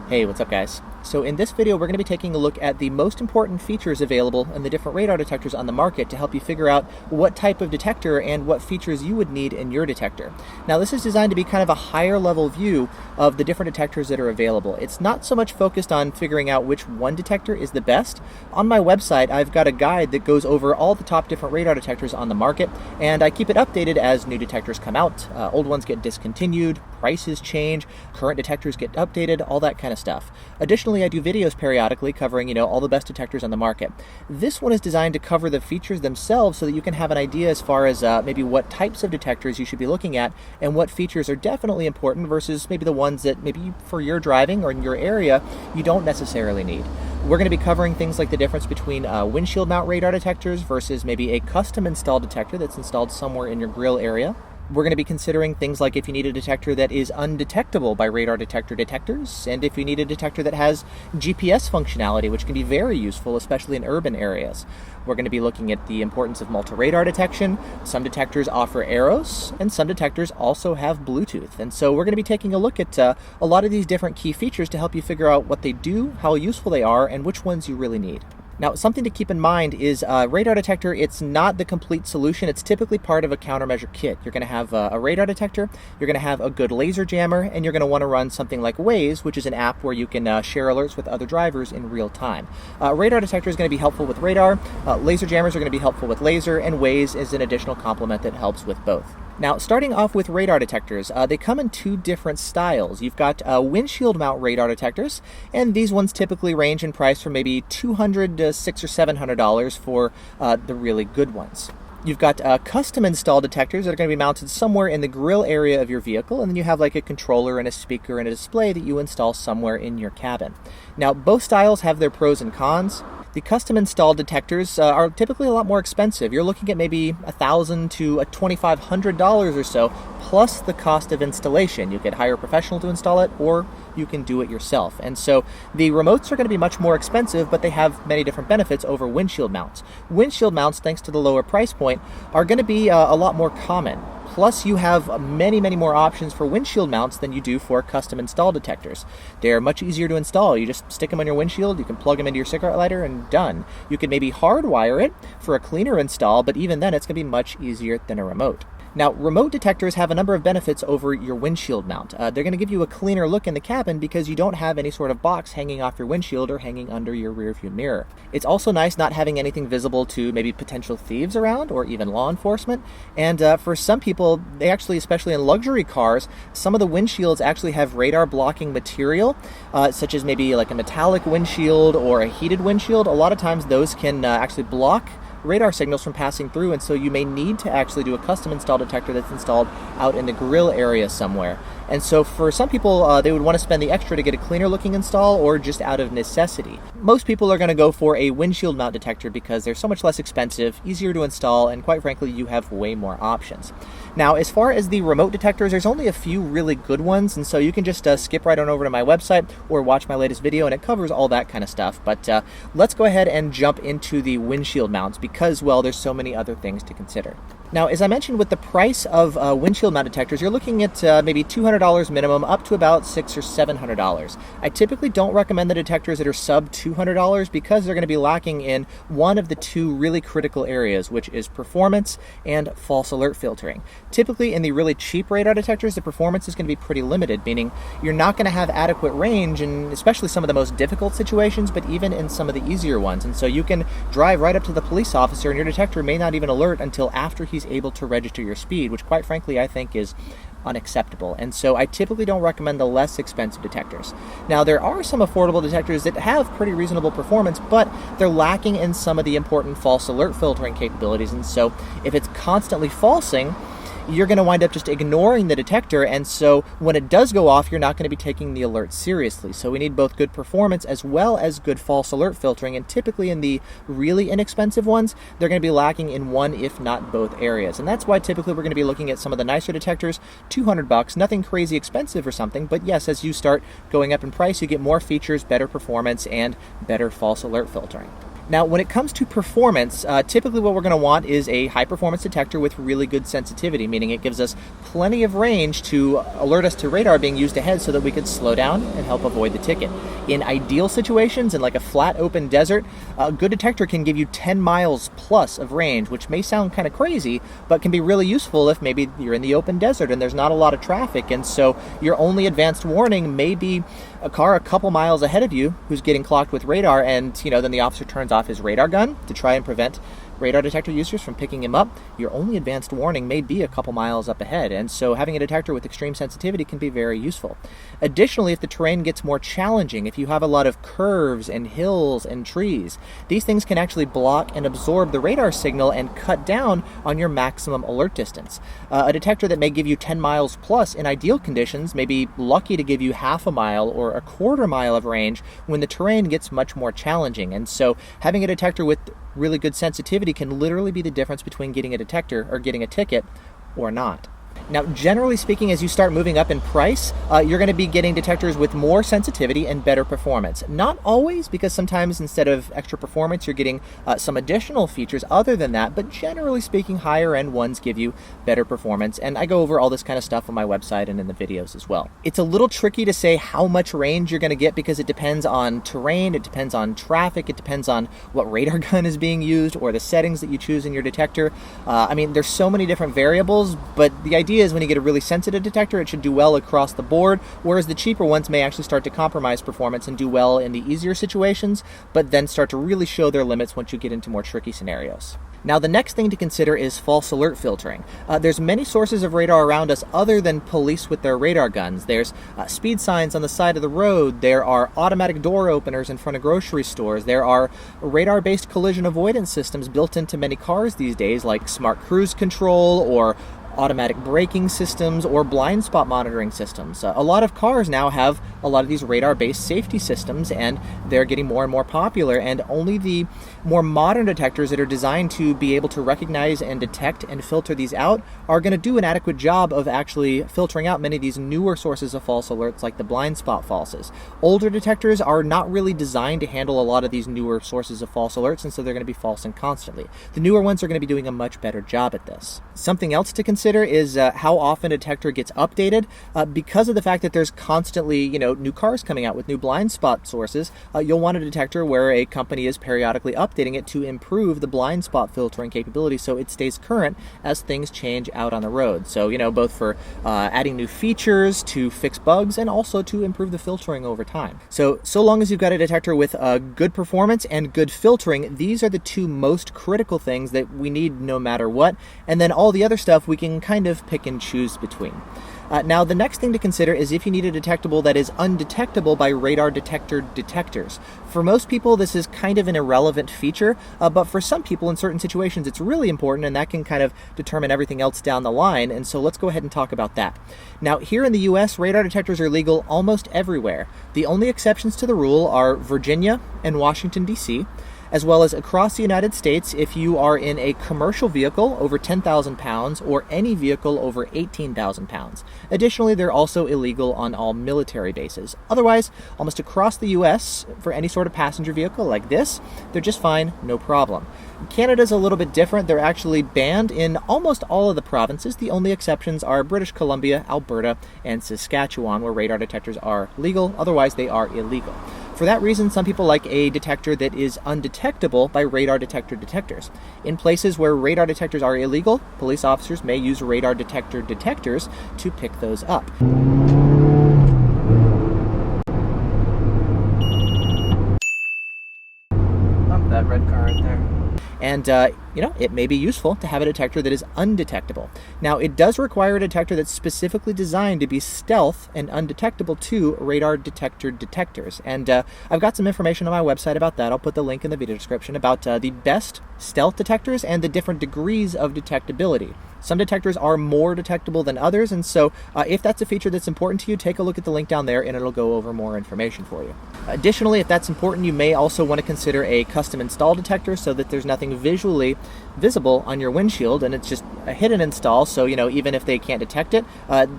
Hey, what's up guys? So in this video, we're going to be taking a look at the most important features available in the different radar detectors on the market to help you figure out what type of detector and what features you would need in your detector. Now, this is designed to be kind of a higher level view of the different detectors that are available. It's not so much focused on figuring out which one detector is the best. On my website, I've got a guide that goes over all the top different radar detectors on the market, and I keep it updated as new detectors come out. Old ones get discontinued, prices change, current detectors get updated, all that kind of stuff. Additionally, I do videos periodically covering, all the best detectors on the market. This one is designed to cover the features themselves so that you can have an idea as far as maybe what types of detectors you should be looking at and what features are definitely important versus maybe the ones that maybe for your driving or in your area you don't necessarily need. We're going to be covering things like the difference between windshield mount radar detectors versus maybe a custom installed detector that's installed somewhere in your grill area. We're going to be considering things like if you need a detector that is undetectable by radar detector detectors, and if you need a detector that has GPS functionality, which can be very useful, especially in urban areas. We're going to be looking at the importance of multi-radar detection. Some detectors offer arrows, and some detectors also have Bluetooth. And so we're going to be taking a look at a lot of these different key features to help you figure out what they do, how useful they are, and which ones you really need. Now, something to keep in mind is radar detector, it's not the complete solution. It's typically part of a countermeasure kit. You're going to have a radar detector, you're going to have a good laser jammer, and you're going to want to run something like Waze, which is an app where you can share alerts with other drivers in real time. Radar detector is going to be helpful with radar, laser jammers are going to be helpful with laser, and Waze is an additional complement that helps with both. Now, starting off with radar detectors, they come in two different styles. You've got windshield mount radar detectors, and these ones typically range in price from maybe $200 to $600 or $700 for the really good ones. You've got custom installed detectors that are going to be mounted somewhere in the grill area of your vehicle, and then you have like a controller and a speaker and a display that you install somewhere in your cabin. Now, both styles have their pros and cons. The custom installed detectors are typically a lot more expensive. You're looking at maybe $1,000 to $2,500 or so, plus the cost of installation. You could hire a professional to install it, or you can do it yourself. And so the remotes are going to be much more expensive, but they have many different benefits over windshield mounts. Windshield mounts, thanks to the lower price point, are going to be a lot more common. Plus, you have many, many more options for windshield mounts than you do for custom installed detectors. They're much easier to install. You just stick them on your windshield, you can plug them into your cigarette lighter, and done. You can maybe hardwire it for a cleaner install, but even then it's going to be much easier than a remote. Now, remote detectors have a number of benefits over your windshield mount. They're going to give you a cleaner look in the cabin because you don't have any sort of box hanging off your windshield or hanging under your rearview mirror. It's also nice not having anything visible to maybe potential thieves around or even law enforcement. And for some people, they actually, especially in luxury cars, some of the windshields actually have radar blocking material, such as maybe like a metallic windshield or a heated windshield. A lot of times those can actually block radar signals from passing through, and so you may need to actually do a custom installed detector that's installed out in the grill area somewhere. And so for some people, they would want to spend the extra to get a cleaner looking install or just out of necessity. Most people are going to go for a windshield mount detector because they're so much less expensive, easier to install, and quite frankly, you have way more options. Now, as far as the remote detectors, there's only a few really good ones, and so you can just skip right on over to my website or watch my latest video, and it covers all that kind of stuff. But let's go ahead and jump into the windshield mounts because, well, there's so many other things to consider. Now, as I mentioned, with the price of windshield mount detectors, you're looking at maybe $200 minimum up to about $600 or $700. I typically don't recommend the detectors that are sub $200 because they're going to be lacking in one of the two really critical areas, which is performance and false alert filtering. Typically, in the really cheap radar detectors, the performance is going to be pretty limited, meaning you're not going to have adequate range in especially some of the most difficult situations, but even in some of the easier ones. And so you can drive right up to the police officer and your detector may not even alert until after he's able to register your speed, which quite frankly I think is unacceptable. And so I typically don't recommend the less expensive detectors. Now, there are some affordable detectors that have pretty reasonable performance, but they're lacking in some of the important false alert filtering capabilities. And so if it's constantly falsing, you're going to wind up just ignoring the detector, and so when it does go off, you're not going to be taking the alert seriously. So we need both good performance as well as good false alert filtering, and typically in the really inexpensive ones, they're going to be lacking in one, if not both areas. And that's why typically we're going to be looking at some of the nicer detectors, $200, nothing crazy expensive or something, but yes, as you start going up in price, you get more features, better performance, and better false alert filtering. Now, when it comes to performance, typically what we're going to want is a high-performance detector with really good sensitivity, meaning it gives us plenty of range to alert us to radar being used ahead so that we could slow down and help avoid the ticket. In ideal situations, in like a flat open desert, a good detector can give you 10 miles plus of range, which may sound kind of crazy, but can be really useful if maybe you're in the open desert and there's not a lot of traffic, and so your only advanced warning may be a car a couple miles ahead of you who's getting clocked with radar, and then the officer turns off his radar gun to try and prevent radar detector users from picking him up. Your only advanced warning may be a couple miles up ahead, and so having a detector with extreme sensitivity can be very useful. Additionally, if the terrain gets more challenging, if you have a lot of curves and hills and trees, these things can actually block and absorb the radar signal and cut down on your maximum alert distance. A detector that may give you 10 miles plus in ideal conditions may be lucky to give you half a mile or a quarter mile of range when the terrain gets much more challenging, and so having a detector with really good sensitivity can literally be the difference between getting a detector or getting a ticket or not. Now, generally speaking, as you start moving up in price, you're going to be getting detectors with more sensitivity and better performance. Not always, because sometimes instead of extra performance, you're getting some additional features other than that, but generally speaking, higher end ones give you better performance, and I go over all this kind of stuff on my website and in the videos as well. It's a little tricky to say how much range you're going to get because it depends on terrain, it depends on traffic, it depends on what radar gun is being used or the settings that you choose in your detector. There's so many different variables, but the idea is when you get a really sensitive detector, it should do well across the board, whereas the cheaper ones may actually start to compromise performance and do well in the easier situations, but then start to really show their limits once you get into more tricky scenarios. Now, the next thing to consider is false alert filtering. There's many sources of radar around us other than police with their radar guns. There's speed signs on the side of the road. There are automatic door openers in front of grocery stores. There are radar-based collision avoidance systems built into many cars these days, like smart cruise control or automatic braking systems or blind spot monitoring systems. A lot of cars now have a lot of these radar-based safety systems, and they're getting more and more popular, and only the more modern detectors that are designed to be able to recognize and detect and filter these out are going to do an adequate job of actually filtering out many of these newer sources of false alerts like the blind spot falses. Older detectors are not really designed to handle a lot of these newer sources of false alerts, and so they're going to be falsing constantly. The newer ones are going to be doing a much better job at this. Something else to consider is how often a detector gets updated. Because of the fact that there's constantly new cars coming out with new blind spot sources, you'll want a detector where a company is periodically updating it to improve the blind spot filtering capability so it stays current as things change out on the road. So both for adding new features, to fix bugs, and also to improve the filtering over time. So long as you've got a detector with good performance and good filtering, these are the two most critical things that we need no matter what, and then all the other stuff we can kind of pick and choose between. Now, the next thing to consider is if you need a detectable that is undetectable by radar detector detectors. For most people, this is kind of an irrelevant feature, but for some people in certain situations, it's really important, and that can kind of determine everything else down the line, and so let's go ahead and talk about that. Now, here in the US, radar detectors are legal almost everywhere. The only exceptions to the rule are Virginia and Washington, D.C., as well as across the United States if you are in a commercial vehicle over 10,000 pounds or any vehicle over 18,000 pounds. Additionally, they're also illegal on all military bases. Otherwise, almost across the U.S., for any sort of passenger vehicle like this, they're just fine, no problem. Canada's a little bit different. They're actually banned in almost all of the provinces. The only exceptions are British Columbia, Alberta, and Saskatchewan, where radar detectors are legal. Otherwise, they are illegal. For that reason, some people like a detector that is undetectable by radar detector detectors. In places where radar detectors are illegal, police officers may use radar detector detectors to pick those up. Bump that red car right there. And, it may be useful to have a detector that is undetectable. Now, it does require a detector that's specifically designed to be stealth and undetectable to radar detector detectors. And I've got some information on my website about that. I'll put the link in the video description about the best stealth detectors and the different degrees of detectability. Some detectors are more detectable than others, and so if that's a feature that's important to you, take a look at the link down there and it'll go over more information for you. Additionally, if that's important, you may also want to consider a custom install detector so that there's nothing visually visible on your windshield and it's just a hidden install, so even if they can't detect it,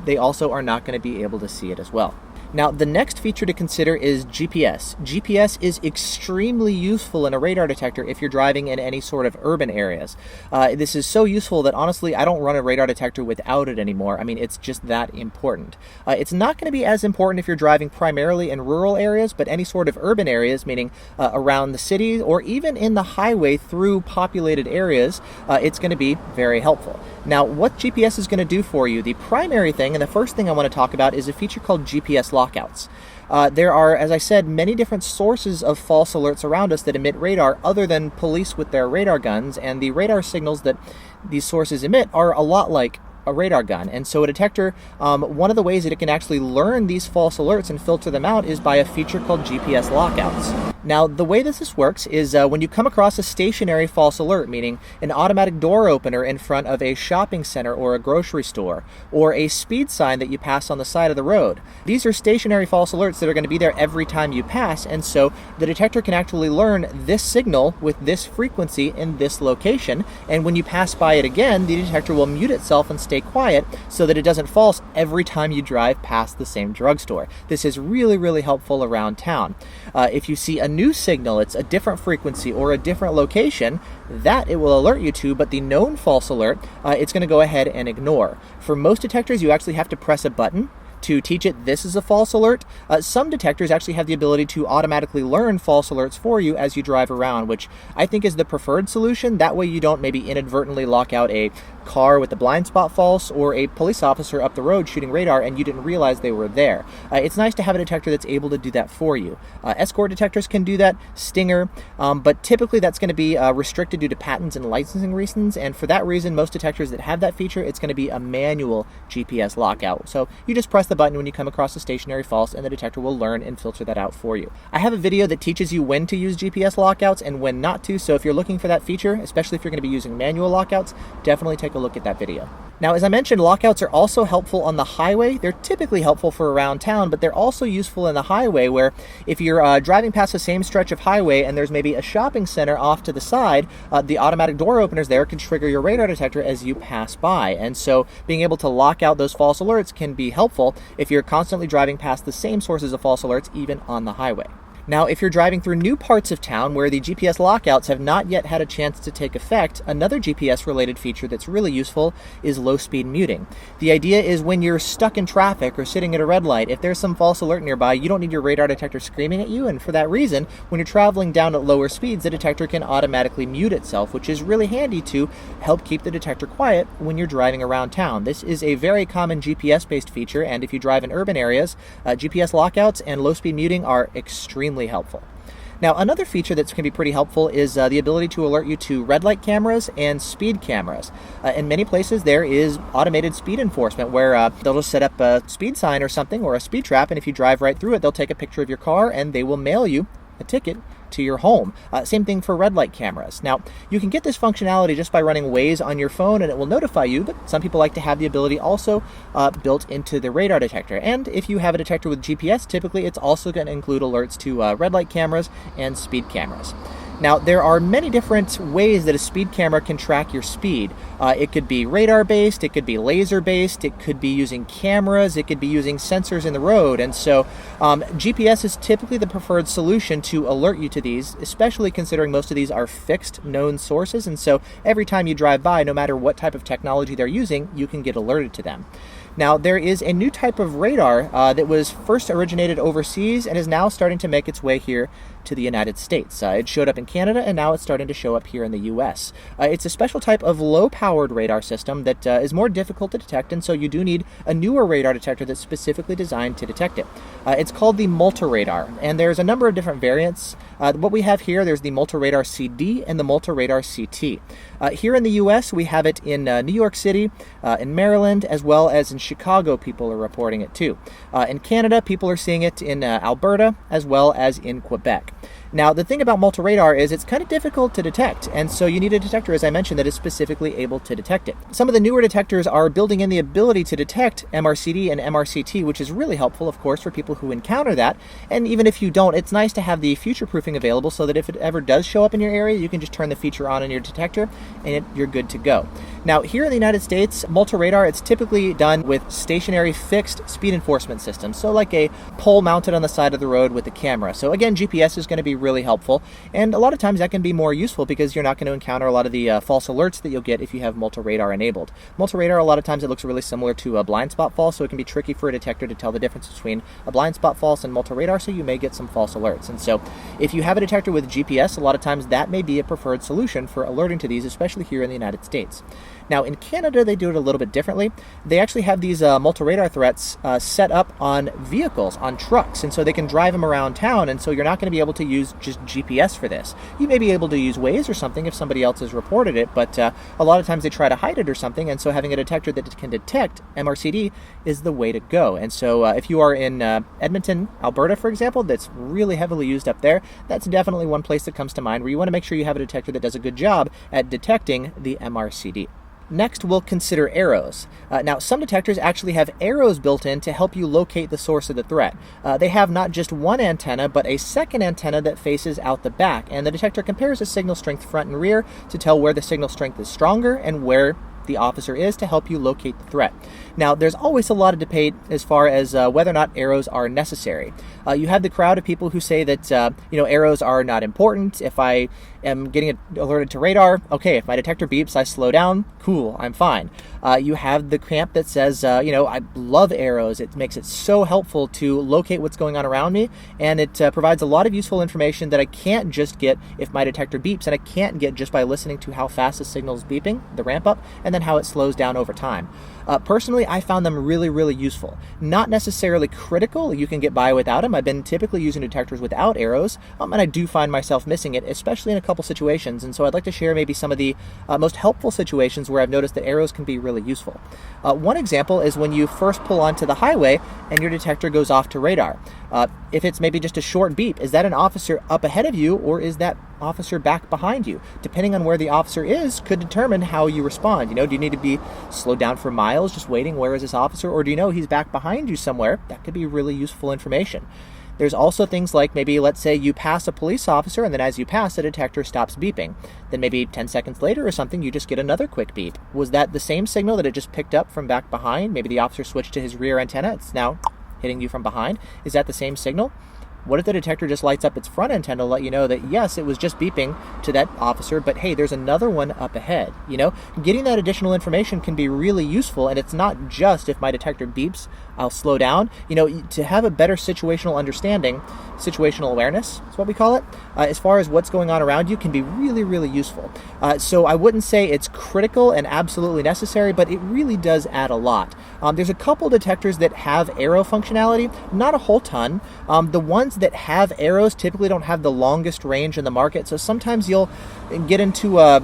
they also are not going to be able to see it as well. Now, the next feature to consider is GPS. GPS is extremely useful in a radar detector if you're driving in any sort of urban areas. This is so useful that honestly, I don't run a radar detector without it anymore. I mean, it's just that important. It's not going to be as important if you're driving primarily in rural areas, but any sort of urban areas, meaning around the city or even in the highway through populated areas, it's going to be very helpful. Now, what GPS is going to do for you, the primary thing, and the first thing I want to talk about is a feature called GPS lockouts. There are, as I said, many different sources of false alerts around us that emit radar other than police with their radar guns, and the radar signals that these sources emit are a lot like a radar gun. And so a detector, one of the ways that it can actually learn these false alerts and filter them out is by a feature called GPS lockouts. Now, the way this works is when you come across a stationary false alert, meaning an automatic door opener in front of a shopping center or a grocery store, or a speed sign that you pass on the side of the road. These are stationary false alerts that are going to be there every time you pass, and so the detector can actually learn this signal with this frequency in this location, and when you pass by it again, the detector will mute itself and stay quiet so that it doesn't false every time you drive past the same drugstore. This is really, really helpful around town. If you see a new signal, it's a different frequency or a different location, that it will alert you to, but the known false alert, it's going to go ahead and ignore. For most detectors, you actually have to press a button to teach it this is a false alert. Some detectors actually have the ability to automatically learn false alerts for you as you drive around, which I think is the preferred solution. That way you don't maybe inadvertently lock out a car with the blind spot false or a police officer up the road shooting radar and you didn't realize they were there. It's nice to have a detector that's able to do that for you. Escort detectors can do that, Stinger, but typically that's going to be restricted due to patents and licensing reasons, and for that reason, most detectors that have that feature, it's going to be a manual GPS lockout. So you just press the button when you come across a stationary false and the detector will learn and filter that out for you. I have a video that teaches you when to use GPS lockouts and when not to, so if you're looking for that feature, especially if you're going to be using manual lockouts, definitely take a look at that video. Now, as I mentioned, lockouts are also helpful on the highway. They're typically helpful for around town, but they're also useful in the highway where if you're driving past the same stretch of highway and there's maybe a shopping center off to the side, the automatic door openers there can trigger your radar detector as you pass by. And so being able to lock out those false alerts can be helpful if you're constantly driving past the same sources of false alerts, even on the highway. Now, if you're driving through new parts of town where the GPS lockouts have not yet had a chance to take effect, another GPS-related feature that's really useful is low-speed muting. The idea is when you're stuck in traffic or sitting at a red light, if there's some false alert nearby, you don't need your radar detector screaming at you, and for that reason, when you're traveling down at lower speeds, the detector can automatically mute itself, which is really handy to help keep the detector quiet when you're driving around town. This is a very common GPS-based feature, and if you drive in urban areas, GPS lockouts and low-speed muting are extremely helpful. Now, another feature that's going to be pretty helpful is the ability to alert you to red light cameras and speed cameras. In many places, there is automated speed enforcement where they'll just set up a speed sign or something or a speed trap, and if you drive right through it, they'll take a picture of your car and they will mail you a ticket to your home. Same thing for red light cameras. Now, you can get this functionality just by running Waze on your phone and it will notify you, but some people like to have the ability also built into the radar detector. And if you have a detector with GPS, typically it's also going to include alerts to red light cameras and speed cameras. Now, there are many different ways that a speed camera can track your speed. It could be radar-based, it could be laser-based, it could be using cameras, it could be using sensors in the road. And so GPS is typically the preferred solution to alert you to these, especially considering most of these are fixed known sources. And so every time you drive by, no matter what type of technology they're using, you can get alerted to them. Now, there is a new type of radar that was first originated overseas and is now starting to make its way here to the United States. It showed up in Canada and now it's starting to show up here in the US. It's a special type of low-powered radar system that is more difficult to detect, and so you do need a newer radar detector that's specifically designed to detect it. It's called the Multiradar, and there's a number of different variants. What we have here, there's the Multiradar CD and the Multiradar CT. Here in the US, we have it in New York City, in Maryland, as well as in Chicago. People are reporting it too. In Canada, people are seeing it in Alberta, as well as in Quebec. Now, the thing about multi-radar is it's kind of difficult to detect, and so you need a detector, as I mentioned, that is specifically able to detect it. Some of the newer detectors are building in the ability to detect MRCD and MRCT, which is really helpful, of course, for people who encounter that. And even if you don't, it's nice to have the future-proofing available so that if it ever does show up in your area, you can just turn the feature on in your detector and you're good to go. Now, here in the United States, multi-radar, it's typically done with stationary fixed speed enforcement systems, so like a pole mounted on the side of the road with a camera. So again, GPS is going to be really helpful, and a lot of times that can be more useful because you're not going to encounter a lot of the false alerts that you'll get if you have multi-radar enabled. Multi-radar, a lot of times it looks really similar to a blind spot false, so it can be tricky for a detector to tell the difference between a blind spot false and multi-radar, so you may get some false alerts. And so if you have a detector with GPS, a lot of times that may be a preferred solution for alerting to these, especially here in the United States. Now, in Canada, they do it a little bit differently. They actually have these multi-radar threats set up on vehicles, on trucks, and so they can drive them around town, and so you're not going to be able to use just GPS for this. You may be able to use Waze or something if somebody else has reported it, but a lot of times they try to hide it or something, and so having a detector that can detect MRCD is the way to go. And so if you are in Edmonton, Alberta, for example, that's really heavily used up there, that's definitely one place that comes to mind where you want to make sure you have a detector that does a good job at detecting the MRCD. Next, we'll consider arrows. Now, some detectors actually have arrows built in to help you locate the source of the threat. They have not just one antenna, but a second antenna that faces out the back, and the detector compares the signal strength front and rear to tell where the signal strength is stronger and where the officer is to help you locate the threat. Now, there's always a lot of debate as far as whether or not arrows are necessary. You have the crowd of people who say that arrows are not important. If I am getting alerted to radar, okay, if my detector beeps, I slow down, cool, I'm fine. You have the camp that says, I love arrows. It makes it so helpful to locate what's going on around me, and it provides a lot of useful information that I can't just get if my detector beeps, and I can't get just by listening to how fast the signal is beeping, the ramp up, and then how it slows down over time. Personally, I found them really, really useful. Not necessarily critical. You can get by without them. I've been typically using detectors without arrows, and I do find myself missing it, especially in a couple situations. And so I'd like to share maybe some of the most helpful situations where I've noticed that arrows can be really useful. One example is when you first pull onto the highway and your detector goes off to radar. If it's maybe just a short beep, is that an officer up ahead of you, or is that officer back behind you? Depending on where the officer is could determine how you respond. Do you need to be slowed down for miles just waiting, where is this officer, or do you know he's back behind you somewhere? That could be really useful information. There's also things like maybe, let's say you pass a police officer, and then as you pass, the detector stops beeping. Then maybe 10 seconds later or something, you just get another quick beep. Was that the same signal that it just picked up from back behind? Maybe the officer switched to his rear antenna. It's now hitting you from behind. Is that the same signal? What if the detector just lights up its front antenna to let you know that, yes, it was just beeping to that officer, but hey, there's another one up ahead? Getting that additional information can be really useful, and it's not just if my detector beeps, I'll slow down. To have a better situational understanding, situational awareness is what we call it, as far as what's going on around you, can be really, really useful. So I wouldn't say it's critical and absolutely necessary, but it really does add a lot. There's a couple detectors that have arrow functionality, not a whole ton. The ones that have arrows typically don't have the longest range in the market, so sometimes you'll get into a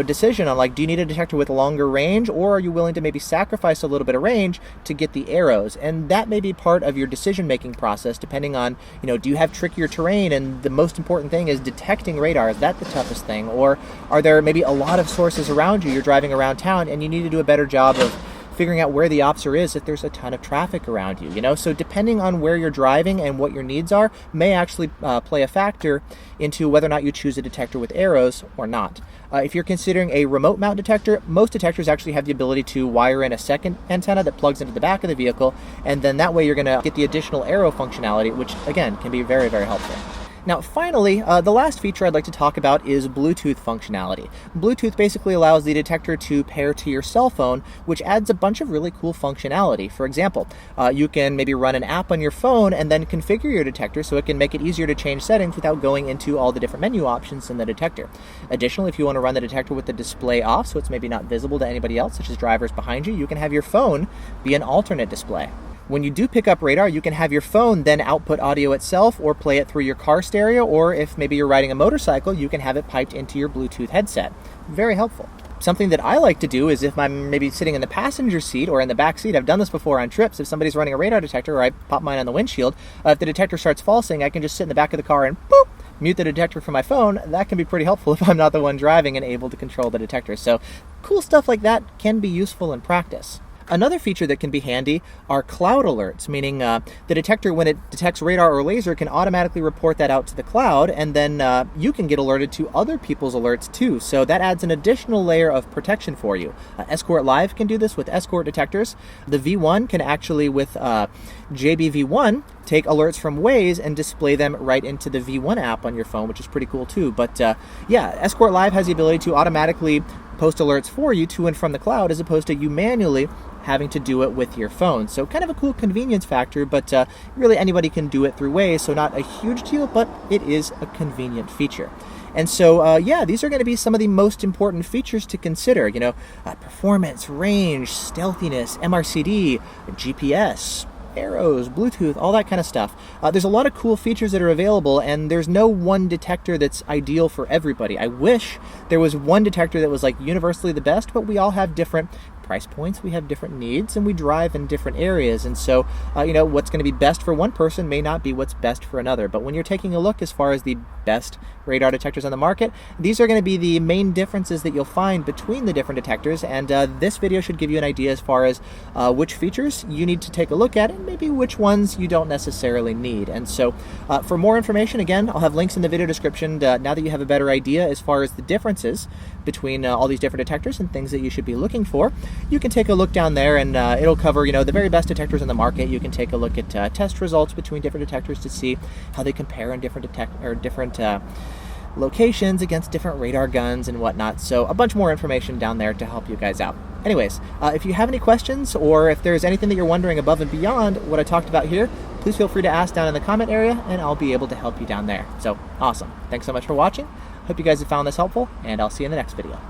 decision on, like, do you need a detector with longer range, or are you willing to maybe sacrifice a little bit of range to get the arrows? And that may be part of your decision-making process, depending on, do you have trickier terrain, and the most important thing is detecting radar. Is that the toughest thing? Or are there maybe a lot of sources around you? You're driving around town, and you need to do a better job of figuring out where the officer is if there's a ton of traffic around you, So depending on where you're driving and what your needs are may actually play a factor into whether or not you choose a detector with arrows or not. If you're considering a remote mount detector, most detectors actually have the ability to wire in a second antenna that plugs into the back of the vehicle, and then that way you're going to get the additional arrow functionality, which again can be very, very helpful. Now, finally, the last feature I'd like to talk about is Bluetooth functionality. Bluetooth basically allows the detector to pair to your cell phone, which adds a bunch of really cool functionality. For example, you can maybe run an app on your phone and then configure your detector so it can make it easier to change settings without going into all the different menu options in the detector. Additionally, if you want to run the detector with the display off, so it's maybe not visible to anybody else, such as drivers behind you, you can have your phone be an alternate display. When you do pick up radar, you can have your phone then output audio itself or play it through your car stereo, or if maybe you're riding a motorcycle, you can have it piped into your Bluetooth headset. Very helpful. Something that I like to do is if I'm maybe sitting in the passenger seat or in the back seat, I've done this before on trips, if somebody's running a radar detector or I pop mine on the windshield, if the detector starts falsing, I can just sit in the back of the car and boop, mute the detector from my phone, that can be pretty helpful if I'm not the one driving and able to control the detector. So cool stuff like that can be useful in practice. Another feature that can be handy are cloud alerts, meaning the detector, when it detects radar or laser, can automatically report that out to the cloud, and then you can get alerted to other people's alerts too. So that adds an additional layer of protection for you. Escort Live can do this with Escort detectors. The V1 can actually, with JBV1, take alerts from Waze and display them right into the V1 app on your phone, which is pretty cool too. But yeah, Escort Live has the ability to automatically post alerts for you to and from the cloud, as opposed to you manually having to do it with your phone. So kind of a cool convenience factor, but really anybody can do it through Waze, so not a huge deal, but it is a convenient feature. And so, yeah, these are going to be some of the most important features to consider. You know, performance, range, stealthiness, MRCD, GPS, arrows, Bluetooth, all that kind of stuff. There's a lot of cool features that are available, and there's no one detector that's ideal for everybody. I wish there was one detector that was like universally the best, but we all have different price points, we have different needs, and we drive in different areas. And so, you know, what's going to be best for one person may not be what's best for another. But when you're taking a look as far as the best radar detectors on the market, these are going to be the main differences that you'll find between the different detectors. And this video should give you an idea as far as which features you need to take a look at and maybe which ones you don't necessarily need. And so for more information, again, I'll have links in the video description now that you have a better idea as far as the differences between all these different detectors and things that you should be looking for. You can take a look down there, and it'll cover, you know, the very best detectors on the market. You can take a look at test results between different detectors to see how they compare in different locations against different radar guns and whatnot. So a bunch more information down there to help you guys out. Anyways, if you have any questions, or if there's anything that you're wondering above and beyond what I talked about here, please feel free to ask down in the comment area, and I'll be able to help you down there. So awesome. Thanks so much for watching. Hope you guys have found this helpful, and I'll see you in the next video.